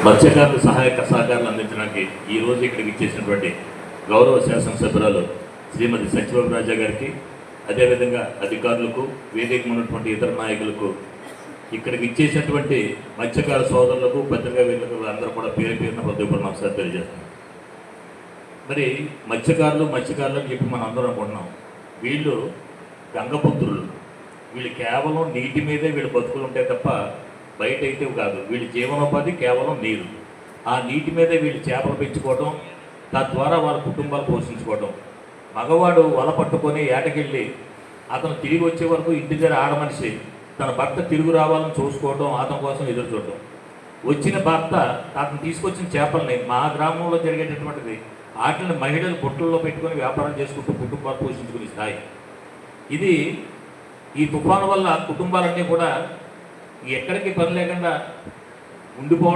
మత్స్యకారులు సహాయక సహకారాలు అందించడానికి ఈరోజు ఇక్కడికి ఇచ్చేసినటువంటి గౌరవ శాసనసభ్యురాలు శ్రీమతి సత్యబాబు రాజా గారికి, అదేవిధంగా అధికారులకు, వేదిక ఉన్నటువంటి ఇతర నాయకులకు, ఇక్కడికి ఇచ్చేసినటువంటి మత్స్యకార సోదరులకు, పత్రికా వేదికలకు అందరూ కూడా పేరు పేరున హృదయపూర్వక నమస్కారం తెలియజేస్తున్నాం. మరి మత్స్యకారులు అని చెప్పి మనం అందరం అనుకుంటున్నాం. వీళ్ళు గంగపుత్రులు. వీళ్ళు కేవలం నీటి మీదే వీళ్ళు బతుకులు ఉంటాయి తప్ప బయట అయితే కాదు. వీళ్ళ జీవనోపాధి కేవలం నీరు. ఆ నీటి మీదే వీళ్ళు చేపలు పెంచుకోవటం, తద్వారా వాళ్ళ కుటుంబాలు పోషించుకోవటం. మగవాడు వల పట్టుకొని ఏటకెళ్ళి అతను తిరిగి వచ్చే వరకు ఇంటి దగ్గర ఆడమనిషి తన భర్త తిరుగు రావాలని చూసుకోవడం, అతని కోసం ఎదురు చూడటం. వచ్చిన భర్త అతను తీసుకొచ్చిన చేపల్ని మా గ్రామంలో జరిగేటటువంటిది వాటిని మహిళలు బొట్టుల్లో పెట్టుకొని వ్యాపారం చేసుకుంటూ కుటుంబాలు పోషించుకునే స్థాయి ఇది. ఈ తుఫాను వల్ల కుటుంబాలన్నీ కూడా ఎక్కడికి పని లేకుండా ఉండిపోవడం